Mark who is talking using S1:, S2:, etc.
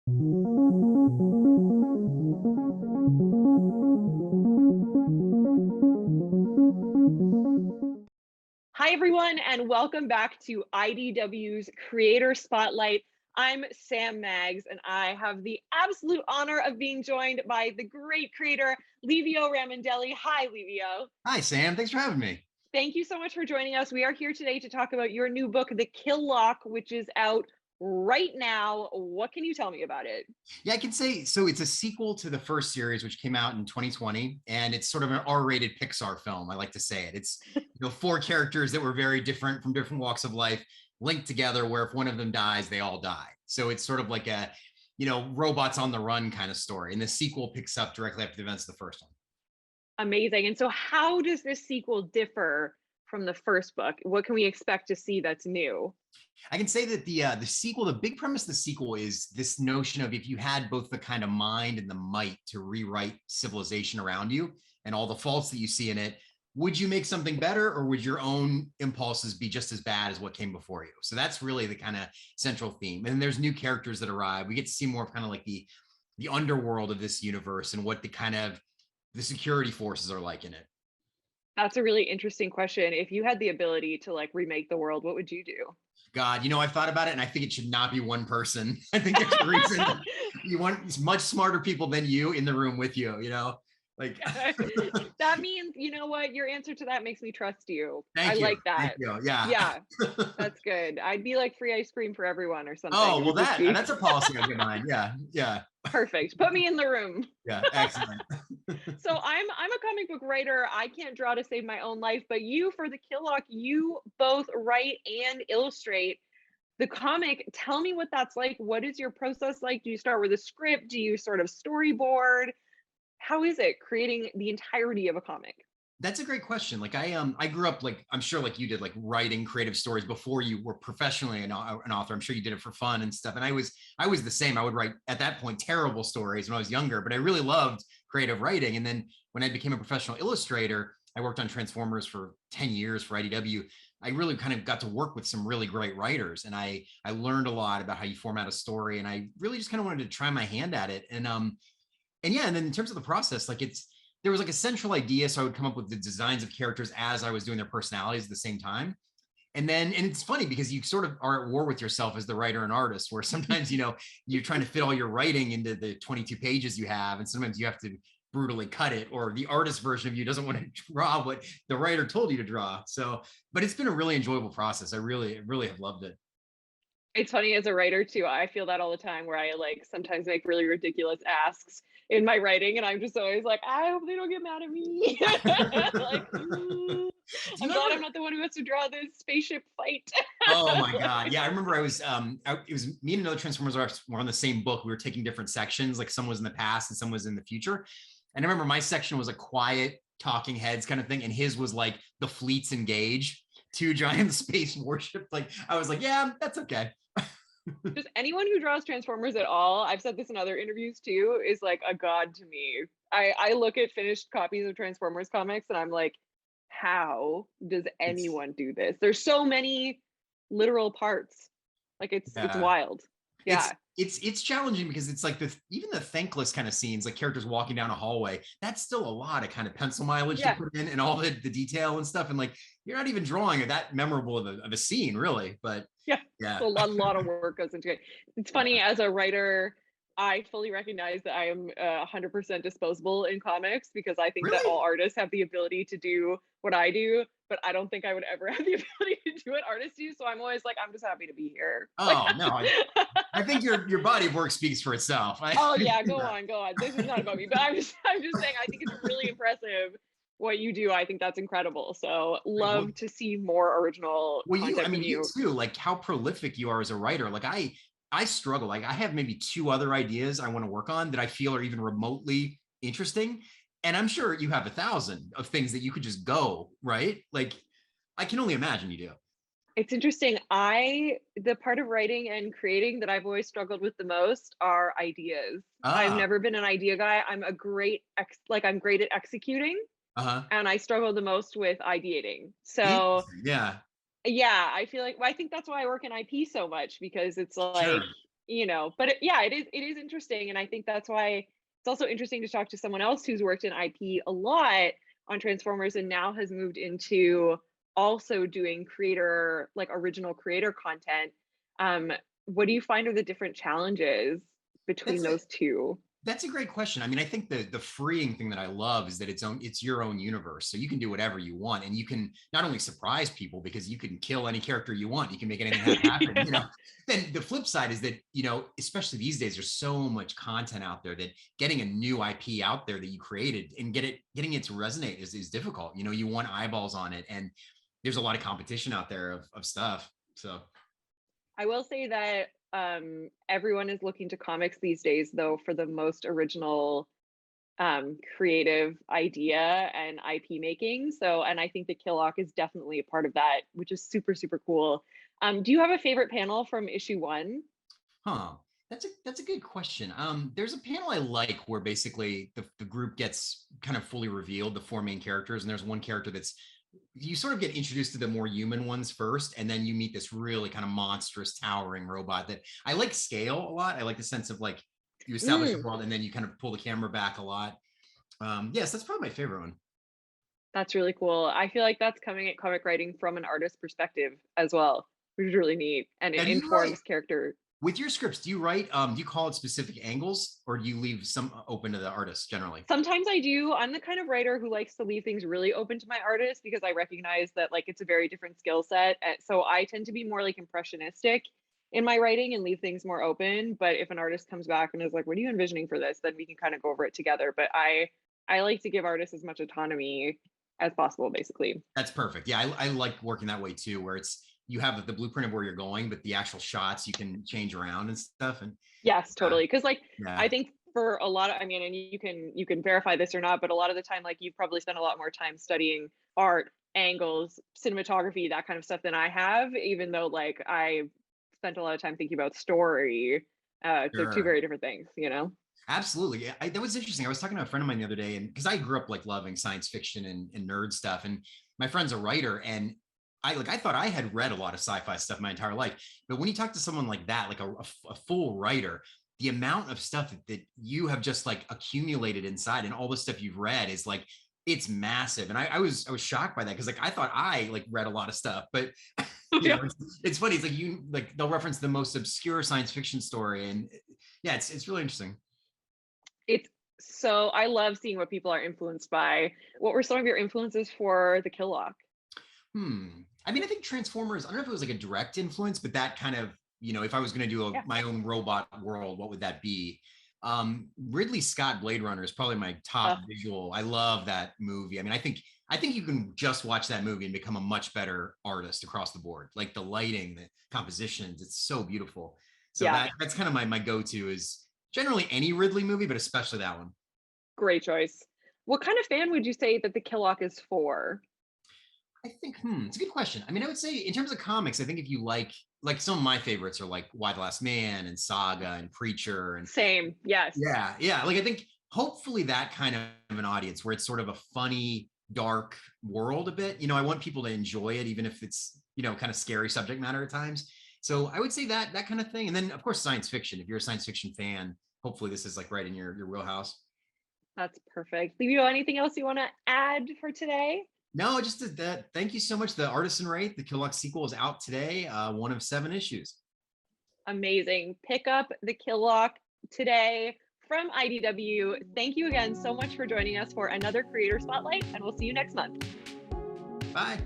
S1: Hi, everyone, and welcome back to IDW's Creator Spotlight. I'm Sam Maggs, and I have the absolute honor of being joined by the great creator, Livio Ramondelli. Hi, Livio.
S2: Hi, Sam. Thanks for having me.
S1: Thank you so much for joining us. We are here today to talk about your new book, The Kill Lock, which is out right now. What can you tell me about it?
S2: Yeah, I can say so. It's a sequel to the first series, which came out in 2020, and it's sort of an R-rated Pixar film. I like to say it. It's four characters that were very different from different walks of life linked together, where if one of them dies, they all die. So it's sort of like a robots on the run kind of story. And the sequel picks up directly after the events of the first one.
S1: Amazing. And so, how does this sequel differ from the first book? What can we expect to see that's new?
S2: I can say that the sequel, the big premise of the sequel is this notion of if you had both the kind of mind and the might to rewrite civilization around you and all the faults that you see in it, would you make something better, or would your own impulses be just as bad as what came before you? So that's really the kind of central theme. And there's new characters that arrive. We get to see more of kind of like the underworld of this universe and what the kind of the security forces are like in it.
S1: That's a really interesting question. If you had the ability to like remake the world, what would you do?
S2: God, I've thought about it, and I think it should not be one person. I think there's a reason you want much smarter people than you in the room with you, like.
S1: That means, you know what? Your answer to that makes me trust you. I
S2: Thank you.
S1: like
S2: Thank
S1: that.
S2: you. Yeah.
S1: Yeah, that's good. I'd be like free ice cream for everyone or something.
S2: Oh,
S1: It
S2: well,
S1: would just be
S2: that's a policy of mine. Yeah. Yeah.
S1: perfect. Put me in the room.
S2: Yeah. Excellent.
S1: So I'm a comic book writer. I can't draw to save my own life, but you for the Killock, you both write and illustrate the comic. Tell me what that's like. What is your process like? Do you start with a script? Do you sort of storyboard? How is it creating the entirety of a comic?
S2: That's a great question. Like I grew up, like I'm sure like you did, like writing creative stories before you were professionally an author. I'm sure you did it for fun and stuff. And I was the same. I would write at that point terrible stories when I was younger, but I really loved creative writing. And then when I became a professional illustrator, I worked on Transformers for 10 years for IDW. I really kind of got to work with some really great writers, and I learned a lot about how you format a story, and I really just kind of wanted to try my hand at it. And yeah, and then in terms of the process, like there was like a central idea. So I would come up with the designs of characters as I was doing their personalities at the same time. And it's funny because you sort of are at war with yourself as the writer and artist, where sometimes, you're trying to fit all your writing into the 22 pages you have. And sometimes you have to brutally cut it, or the artist version of you doesn't want to draw what the writer told you to draw. So, but it's been a really enjoyable process. I really have loved it.
S1: It's funny as a writer too. I feel that all the time where I like sometimes make really ridiculous asks in my writing, and I'm just always like, I hope they don't get mad at me. Like,
S2: Do
S1: I'm
S2: you
S1: glad
S2: ever
S1: I'm not the one who has to draw this spaceship fight.
S2: Oh my God.
S1: Like,
S2: Yeah. I remember it was me and another Transformers artist were on the same book. We were taking different sections, like some was in the past and some was in the future. And I remember my section was a quiet talking heads kind of thing. And his was like the fleets engage, two giant space warships. Like I was like, yeah, that's okay.
S1: just anyone who draws Transformers at all, I've said this in other interviews too, is like a god to me. I look at finished copies of Transformers comics and I'm like, how does
S2: It's
S1: anyone do this? There's so many literal parts. Like it's
S2: yeah.
S1: wild.
S2: It's
S1: Yeah.
S2: it's challenging because it's like even the thankless kind of scenes, like characters walking down a hallway, that's still a lot of kind of pencil mileage to
S1: Yeah.
S2: put in and all the detail and stuff. And like you're not even drawing that memorable of a scene, really. But
S1: Yeah.
S2: yeah,
S1: A lot of work goes into it. It's funny
S2: yeah,
S1: as a writer, I fully recognize that I am 100% disposable in comics because I think that
S2: really.
S1: all artists have the ability to do what I do, but I don't think I would ever have the ability to do what artists do. So I'm always like, I'm just happy to be here. Like,
S2: Oh no, I think your body of work speaks for itself.
S1: oh yeah, go
S2: Yeah.
S1: on, go on. This is not about me, but I'm just saying I think it's really impressive what you do. I think that's incredible. So
S2: Well,
S1: love to see more original
S2: I
S1: content from
S2: mean, you
S1: you.
S2: too, like how prolific you are as a writer. Like I struggle. Like I have maybe two other ideas I want to work on that I feel are even remotely interesting. And I'm sure you have 1,000 of things that you could just go, right? Like I can only imagine you do.
S1: It's interesting. The part of writing and creating that I've always struggled with the most are ideas. I've
S2: Ah,
S1: never been an idea guy. I'm great at executing,
S2: uh-huh.
S1: and I struggle the most with ideating. So,
S2: Interesting. Yeah,
S1: yeah, I feel like, well, I think that's why I work in IP so much because it's like
S2: sure.
S1: but yeah, it is interesting. And I think that's why it's also interesting to talk to someone else who's worked in IP a lot on Transformers and now has moved into also doing creator, like original creator content. Um, what do you find are the different challenges between
S2: That's a
S1: those two?
S2: That's a great question. I mean, I think the freeing thing that I love is that it's your own universe. So you can do whatever you want, and you can not only surprise people because you can kill any character you want. You can make anything happen. Then the flip side is that, especially these days, there's so much content out there that getting a new IP out there that you created and getting it to resonate is difficult. You want eyeballs on it, and there's a lot of competition out there of stuff. So
S1: I will say that everyone is looking to comics these days, though, for the most original creative idea and IP making. So, and I think the Killock is definitely a part of that, which is super, super cool. Do you have a favorite panel from issue one?
S2: Huh. That's a good question. There's a panel I like where basically the group gets kind of fully revealed, the four main characters, and there's one character that's you sort of get introduced to the more human ones first, and then you meet this really kind of monstrous, towering robot that I like scale a lot. I like the sense of like you establish the
S1: Mm,
S2: world and then you kind of pull the camera back a lot. Yes, that's probably my favorite one.
S1: that's really cool. I feel like that's coming at comic writing from an artist perspective as well, which is really neat, and
S2: Now,
S1: it
S2: do you write
S1: informs character.
S2: with your scripts? Do you call it specific angles, or do you leave some open to the artist generally?
S1: Sometimes I do. I'm the kind of writer who likes to leave things really open to my artist because I recognize that like it's a very different skill set. So I tend to be more like impressionistic in my writing and leave things more open. But if an artist comes back and is like, "What are you envisioning for this?" then we can kind of go over it together. But I like to give artists as much autonomy as possible, basically.
S2: That's perfect. Yeah, I like working that way too, where it's you have the blueprint of where you're going, but the actual shots you can change around and stuff. And
S1: Yes,
S2: uh,
S1: totally. Because like
S2: yeah,
S1: I think for a lot of, I mean, and you can verify this or not, but a lot of the time, like you've probably spent a lot more time studying art, angles, cinematography, that kind of stuff than I have, even though like I spent a lot of time thinking about story. They're two
S2: sure.
S1: very different things.
S2: Absolutely. Yeah, that was interesting. I was talking to a friend of mine the other day, and because I grew up like loving science fiction and nerd stuff, and my friend's a writer, and I thought I had read a lot of sci-fi stuff my entire life, but when you talk to someone like that, like a full writer, the amount of stuff that you have just like accumulated inside, and all the stuff you've read is like it's massive. And I was shocked by that because like I thought I like read a lot of stuff, but
S1: Yeah.
S2: it's funny. It's like they'll reference the most obscure science fiction story, and yeah, it's really interesting.
S1: It's so I love seeing what people are influenced by. What were some of your influences for the Killock?
S2: I mean, I think Transformers, I don't know if it was like a direct influence, but that kind of, if I was going to do
S1: Yeah.
S2: my own robot world, what would that be? Ridley Scott Blade Runner is probably my
S1: Uh,
S2: top visual. I love that movie. I mean, I think you can just watch that movie and become a much better artist across the board. Like the lighting, the compositions, it's so beautiful. So
S1: yeah,
S2: that's kind of my go-to is generally any Ridley movie, but especially that one.
S1: great choice. What kind of fan would you say that the Killock is for?
S2: I think, it's a good question. I mean, I would say in terms of comics, I think if you like some of my favorites are like Why the Last Man and Saga and Preacher and
S1: Same. Yes.
S2: yeah. Like I think hopefully that kind of an audience where it's sort of a funny, dark world a bit. I want people to enjoy it, even if it's, kind of scary subject matter at times. So I would say that kind of thing. And then of course science fiction. If you're a science fiction fan, hopefully this is like right in your wheelhouse.
S1: That's perfect. Livio, anything else you want to add for today?
S2: No, just that. Thank you so much. The Artisan Wraith, the Kill sequel is out today. One of 7 issues.
S1: Amazing. Pick up the Killock today from IDW. Thank you again so much for joining us for another Creator Spotlight, and we'll see you next month.
S2: Bye.